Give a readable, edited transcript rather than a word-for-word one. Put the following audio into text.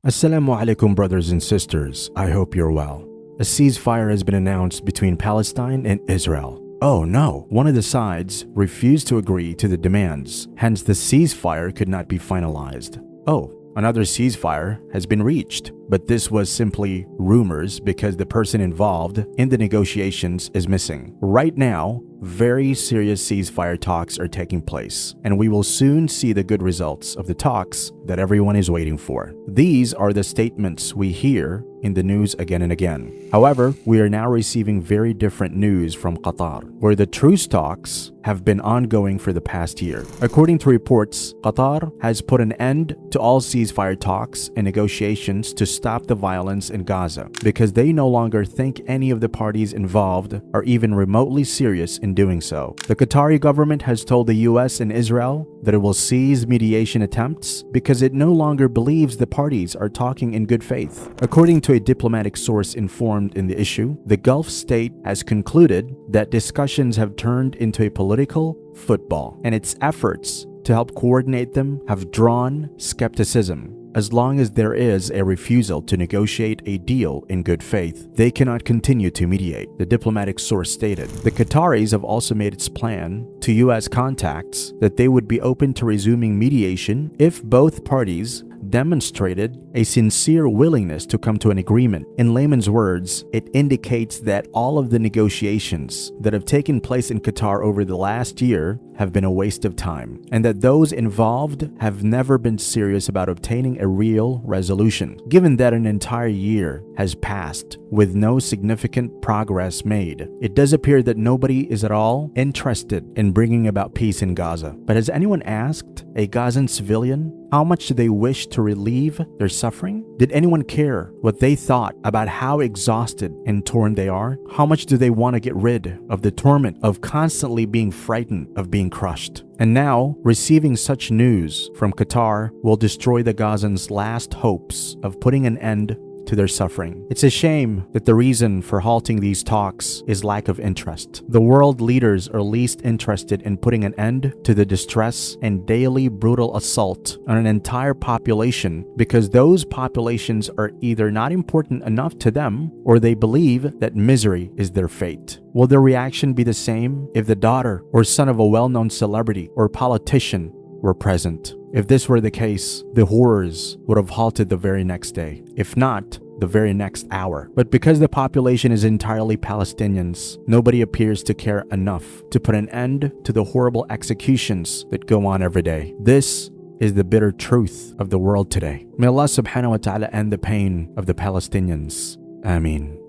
Assalamu alaikum, brothers and sisters. I hope you're well. A ceasefire has been announced between Palestine and Israel. Oh no, one of the sides refused to agree to the demands, hence the ceasefire could not be finalized. Oh, another ceasefire has been reached, but this was simply rumors because the person involved in the negotiations is missing. Right now, very serious ceasefire talks are taking place, and we will soon see the good results of the talks that everyone is waiting for. These are the statements we hear in the news again and again. However, we are now receiving very different news from Qatar, where the truce talks have been ongoing for the past year. According to reports, Qatar has put an end to all ceasefire talks and negotiations to stop the violence in Gaza because they no longer think any of the parties involved are even remotely serious in doing so. The Qatari government has told the US and Israel that it will cease mediation attempts because it no longer believes the parties are talking in good faith. According to a diplomatic source informed in the issue, the Gulf state has concluded that discussions have turned into a political football, and its efforts to help coordinate them have drawn skepticism. As long as there is a refusal to negotiate a deal in good faith, they cannot continue to mediate, the diplomatic source stated. The Qataris have also made its plan to US contacts that they would be open to resuming mediation if both parties demonstrated a sincere willingness to come to an agreement. In layman's words, it indicates that all of the negotiations that have taken place in Qatar over the last year have been a waste of time, and that those involved have never been serious about obtaining a real resolution. Given that an entire year has passed with no significant progress made, it does appear that nobody is at all interested in bringing about peace in Gaza. But has anyone asked a Gazan civilian how much do they wish to relieve their suffering? Did anyone care what they thought about how exhausted and torn they are? How much do they want to get rid of the torment of constantly being frightened of being crushed? And now, receiving such news from Qatar will destroy the Gazans' last hopes of putting an end to their suffering. It's a shame that the reason for halting these talks is lack of interest. The world leaders are least interested in putting an end to the distress and daily brutal assault on an entire population because those populations are either not important enough to them or they believe that misery is their fate. Will their reaction be the same if the daughter or son of a well-known celebrity or politician were present? If this were the case, the horrors would have halted the very next day, if not the very next hour. But because the population is entirely Palestinians, nobody appears to care enough to put an end to the horrible executions that go on every day. This is the bitter truth of the world today. May Allah subhanahu wa ta'ala end the pain of the Palestinians. Ameen.